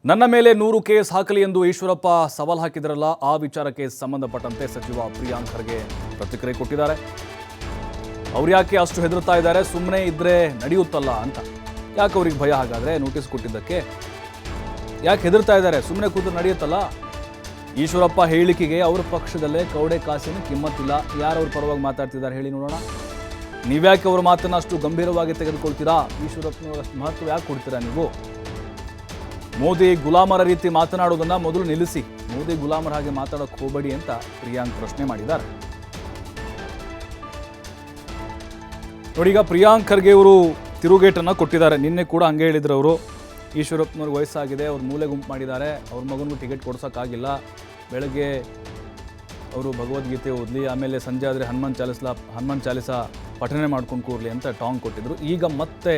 ನನ್ನ ಮೇಲೆ 100 ಕೇಸ್ ಹಾಕಲಿ ಎಂದು ಈಶ್ವರಪ್ಪ ಸವಾಲ್ ಹಾಕಿದರಲ್ಲ, ಆ ವಿಚಾರಕ್ಕೆ ಸಂಬಂಧಪಟ್ಟಂತೆ ಸಚಿವ ಪ್ರಿಯಾಂಕ್ ಖರ್ಗೆ ಪ್ರತಿಕ್ರಿಯೆ ಕೊಟ್ಟಿದ್ದಾರೆ. ಅವ್ರು ಯಾಕೆ ಅಷ್ಟು ಹೆದರ್ತಾ ಇದ್ದಾರೆ, ಸುಮ್ಮನೆ ಇದ್ರೆ ನಡೆಯುತ್ತಲ್ಲ ಅಂತ. ಯಾಕೆ ಅವ್ರಿಗೆ ಭಯ? ಹಾಗಾದ್ರೆ ನೋಟಿಸ್ ಕೊಟ್ಟಿದ್ದಕ್ಕೆ ಯಾಕೆ ಹೆದರ್ತಾ ಇದ್ದಾರೆ? ಸುಮ್ಮನೆ ಕೂತು ನಡೆಯುತ್ತಲ್ಲ. ಈಶ್ವರಪ್ಪ ಹೇಳಿಕೆಗೆ ಅವ್ರ ಪಕ್ಷದಲ್ಲೇ ಕೌಡೆ ಕಾಸಿನ ಕಿಮ್ಮತ್ತಿಲ್ಲ. ಯಾರು ಅವ್ರ ಪರವಾಗಿ ಮಾತಾಡ್ತಿದ್ದಾರೆ ಹೇಳಿ ನೋಡೋಣ. ನೀವ್ಯಾಕೆ ಅವ್ರ ಮಾತನ್ನ ಅಷ್ಟು ಗಂಭೀರವಾಗಿ ತೆಗೆದುಕೊಳ್ತೀರಾ? ಈಶ್ವರಪ್ಪನವ್ರ ಅಷ್ಟು ಮಹತ್ವ ಯಾಕೆ ಕೊಡ್ತೀರಾ ನೀವು? ಮೋದಿ ಗುಲಾಮರ ರೀತಿ ಮಾತನಾಡೋದನ್ನ ಮೊದಲು ನಿಲ್ಲಿಸಿ, ಮೋದಿ ಗುಲಾಮರ ಹಾಗೆ ಮಾತಾಡೋಕೆ ಹೋಗಬೇಡಿ ಅಂತ ಪ್ರಿಯಾಂಕ್ ಪ್ರಶ್ನೆ ಮಾಡಿದ್ದಾರೆ. ನೋಡಿ, ಈಗ ಪ್ರಿಯಾಂಕ್ ಖರ್ಗೆ ಅವರು ತಿರುಗೇಟನ್ನು ಕೊಟ್ಟಿದ್ದಾರೆ. ನಿನ್ನೆ ಕೂಡ ಹಂಗೆ ಹೇಳಿದ್ರು ಅವರು. ಈಶ್ವರಪ್ಪನವ್ರಿಗೆ ವಯಸ್ಸಾಗಿದೆ, ಅವ್ರು ಮೂಲೆ ಗುಂಪು ಮಾಡಿದ್ದಾರೆ, ಅವ್ರ ಮಗನಿಗೂ ಟಿಕೆಟ್ ಕೊಡ್ಸೋಕ್ಕಾಗಿಲ್ಲ. ಬೆಳಗ್ಗೆ ಅವರು ಭಗವದ್ಗೀತೆ ಓದಲಿ, ಆಮೇಲೆ ಸಂಜೆ ಆದರೆ ಹನುಮಾನ್ ಚಾಲಿಸ ಪಠನೆ ಮಾಡ್ಕೊಂಡು ಕೂರಲಿ ಅಂತ ಟಾಂಗ್ ಕೊಟ್ಟಿದ್ರು. ಈಗ ಮತ್ತೆ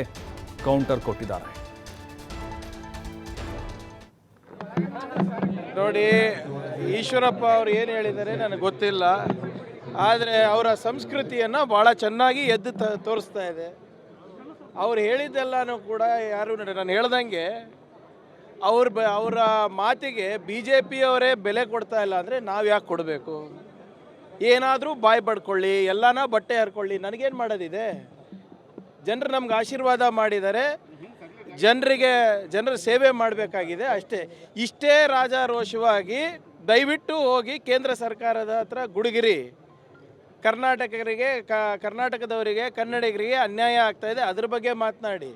ಕೌಂಟರ್ ಕೊಟ್ಟಿದ್ದಾರೆ. ನೋಡಿ, ಈಶ್ವರಪ್ಪ ಅವರು ಏನು ಹೇಳಿದ್ದಾರೆ ನನಗೆ ಗೊತ್ತಿಲ್ಲ, ಆದರೆ ಅವರ ಸಂಸ್ಕೃತಿಯನ್ನು ಭಾಳ ಚೆನ್ನಾಗಿ ಎದ್ದು ತೋರಿಸ್ತಾ ಇದೆ. ಅವ್ರು ಹೇಳಿದ್ದೆಲ್ಲನೂ ಕೂಡ ಯಾರು ನಾನು ಹೇಳ್ದಂಗೆ ಅವರ ಮಾತಿಗೆ BJPಯವರೇ ಬೆಲೆ ಕೊಡ್ತಾ ಇಲ್ಲ ಅಂದರೆ ನಾವು ಯಾಕೆ ಕೊಡಬೇಕು? ಏನಾದರೂ ಬಾಯಿ ಬಡ್ಕೊಳ್ಳಿ, ಎಲ್ಲನ ಬಟ್ಟೆ ಹರ್ಕೊಳ್ಳಿ, ನನಗೇನು ಮಾಡೋದಿದೆ? ಜನರು ನಮ್ಗೆ ಆಶೀರ್ವಾದ ಮಾಡಿದ್ದಾರೆ, ಜನರ ಸೇವೆ ಮಾಡಬೇಕಾಗಿದೆ ಅಷ್ಟೇ. ಇಷ್ಟೇ ರಾಜಾರೋಷವಾಗಿ ದಯವಿಟ್ಟು ಹೋಗಿ ಕೇಂದ್ರ ಸರ್ಕಾರದ ಹತ್ರ ಗುಡುಗಿರಿ. ಕರ್ನಾಟಕದವರಿಗೆ, ಕನ್ನಡಿಗರಿಗೆ ಅನ್ಯಾಯ ಆಗ್ತಾಯಿದೆ, ಅದ್ರ ಬಗ್ಗೆ ಮಾತನಾಡಿ.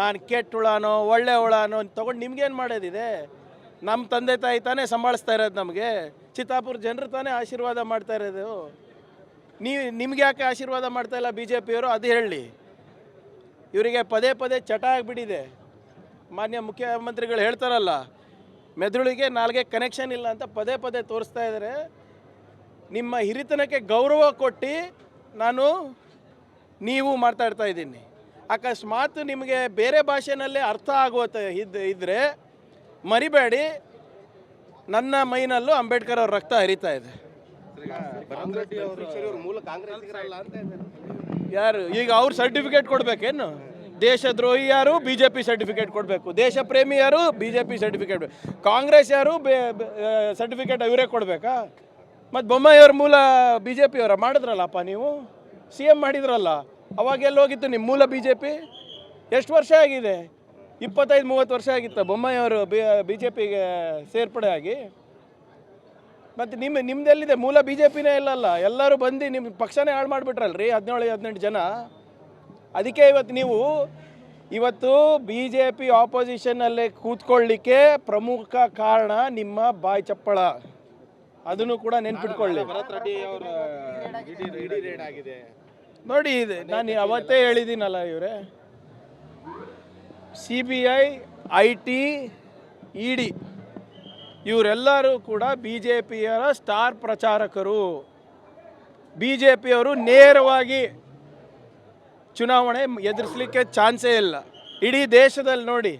ನಾನು ಕೆಟ್ಟ ಹುಳನೋ ಒಳ್ಳೆ ಹುಳನೋ ತೊಗೊಂಡು ನಿಮ್ಗೇನು ಮಾಡೋದಿದೆ? ನಮ್ಮ ತಂದೆ ತಾಯಿ ತಾನೇ ಸಂಭಾಳಿಸ್ತಾ ಇರೋದು, ನಮಗೆ ಚಿತ್ತಾಪುರ ಜನರು ತಾನೇ ಆಶೀರ್ವಾದ ಮಾಡ್ತಾ ಇರೋದು. ನಿಮ್ಗೆ ಯಾಕೆ ಆಶೀರ್ವಾದ ಮಾಡ್ತಾಯಿಲ್ಲ BJPಯವರು? ಅದು ಹೇಳಿ. ಇವರಿಗೆ ಪದೇ ಪದೇ ಚಟ ಆಗಿಬಿಟ್ಟಿದೆ. ಮಾನ್ಯ ಮುಖ್ಯಮಂತ್ರಿಗಳು ಹೇಳ್ತಾರಲ್ಲ, ಮೆದುಳಿಗೆ ನಾಲ್ಗೆ ಕನೆಕ್ಷನ್ ಇಲ್ಲ ಅಂತ ಪದೇ ಪದೇ ತೋರಿಸ್ತಾ ಇದ್ದಾರೆ. ನಿಮ್ಮ ಹಿರಿತನಕ್ಕೆ ಗೌರವ ಕೊಟ್ಟು ನೀವು ಮಾತಾಡ್ತಾ ಇದ್ದೀನಿ. ಅಕಸ್ಮಾತ್ ನಿಮಗೆ ಬೇರೆ ಭಾಷೆನಲ್ಲೇ ಅರ್ಥ ಇದ್ದರೆ ಮರಿಬೇಡಿ, ನನ್ನ ಮೈನಲ್ಲೂ ಅಂಬೇಡ್ಕರ್ ಅವ್ರ ರಕ್ತ ಹರಿತಾ ಇದೆ. ಯಾರು ಈಗ ಅವ್ರು ಸರ್ಟಿಫಿಕೇಟ್ ಕೊಡಬೇಕೇನು? ದೇಶದ್ರೋಹಿ ಯಾರು? BJP ಸರ್ಟಿಫಿಕೇಟ್ ಕೊಡಬೇಕು. ದೇಶ ಪ್ರೇಮಿ ಯಾರು? BJP certificate. ಕಾಂಗ್ರೆಸ್ ಯಾರು? ಸರ್ಟಿಫಿಕೇಟ್ ಇವರೇ ಕೊಡಬೇಕಾ? ಮತ್ತು ಬೊಮ್ಮಾಯಿಯವ್ರ ಮೂಲ BJPಯವರ ಮಾಡಿದ್ರಲ್ಲಪ್ಪ, ನೀವು CM ಮಾಡಿದ್ರಲ್ಲ, ಅವಾಗೆಲ್ಲ ಹೋಗಿತ್ತು ನಿಮ್ಮ ಮೂಲ BJP? ಎಷ್ಟು ವರ್ಷ ಆಗಿದೆ? 25-30 ವರ್ಷ ಆಗಿತ್ತು ಬೊಮ್ಮಾಯಿಯವರು BJPಗೆ ಸೇರ್ಪಡೆ ಆಗಿ. ಮತ್ತು ನಿಮ್ದೆಲ್ಲಿದೆ ಮೂಲ? BJPನೇ ಇಲ್ಲಲ್ಲ. ಎಲ್ಲರೂ ಬಂದು ನಿಮ್ಮ ಪಕ್ಷನೇ ಹಾಳು ಮಾಡಿಬಿಟ್ರಲ್ರಿ 17-18 ಜನ. ಅದಕ್ಕೆ ಇವತ್ತು BJP ಆಪೋಸಿಷನ್ನಲ್ಲೇ ಕೂತ್ಕೊಳ್ಳಿಕ್ಕೆ ಪ್ರಮುಖ ಕಾರಣ ನಿಮ್ಮ ಬಾಯಿ ಚಪ್ಪಳ. ಅದನ್ನು ಕೂಡ ನೆನ್ಪಿಟ್ಕೊಳ್ಳಿ. ನೋಡಿ, ಇದೆ ನಾನು ಅವತ್ತೇ ಹೇಳಿದ್ದೀನಲ್ಲ, ಇವರೇ CBI, IT, ED ಇವರೆಲ್ಲರೂ ಕೂಡ BJPಯವರ ಸ್ಟಾರ್ ಪ್ರಚಾರಕರು. BJPಯವರು ನೇರವಾಗಿ ಚುನಾವಣೆ ಎದುರಿಸಲಿಕ್ಕೆ ಚಾನ್ಸೇ ಇಲ್ಲ. ಇಡೀ ದೇಶದಲ್ಲಿ ನೋಡಿ,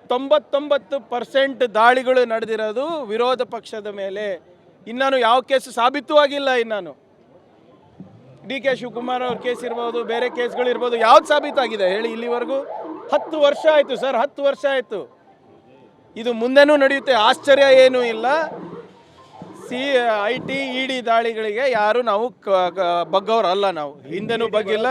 99% ದಾಳಿಗಳು ನಡೆದಿರೋದು ವಿರೋಧ ಪಕ್ಷದ ಮೇಲೆ. ಇನ್ನೂ ಯಾವ ಕೇಸು ಸಾಬೀತು ಆಗಿಲ್ಲ. ಇನ್ನೂ DK ಶಿವಕುಮಾರ್ ಅವ್ರ ಕೇಸ್ ಇರ್ಬೋದು, ಬೇರೆ ಕೇಸ್ಗಳಿರ್ಬೋದು, ಯಾವ್ದು ಸಾಬೀತಾಗಿದೆ ಹೇಳಿ ಇಲ್ಲಿವರೆಗೂ? 10 ವರ್ಷ ಆಯಿತು ಸರ್, 10 ವರ್ಷ ಆಯಿತು. ಇದು ಮುಂದೆನೂ ನಡೆಯುತ್ತೆ, ಆಶ್ಚರ್ಯ ಏನೂ ಇಲ್ಲ. IT, ED ದಾಳಿಗಳಿಗೆ ಯಾರು ನಾವು ಬಗ್ಗವರಲ್ಲ. ನಾವು ಹಿಂದೆನೂ ಬಗ್ಗಿಲ್ಲ.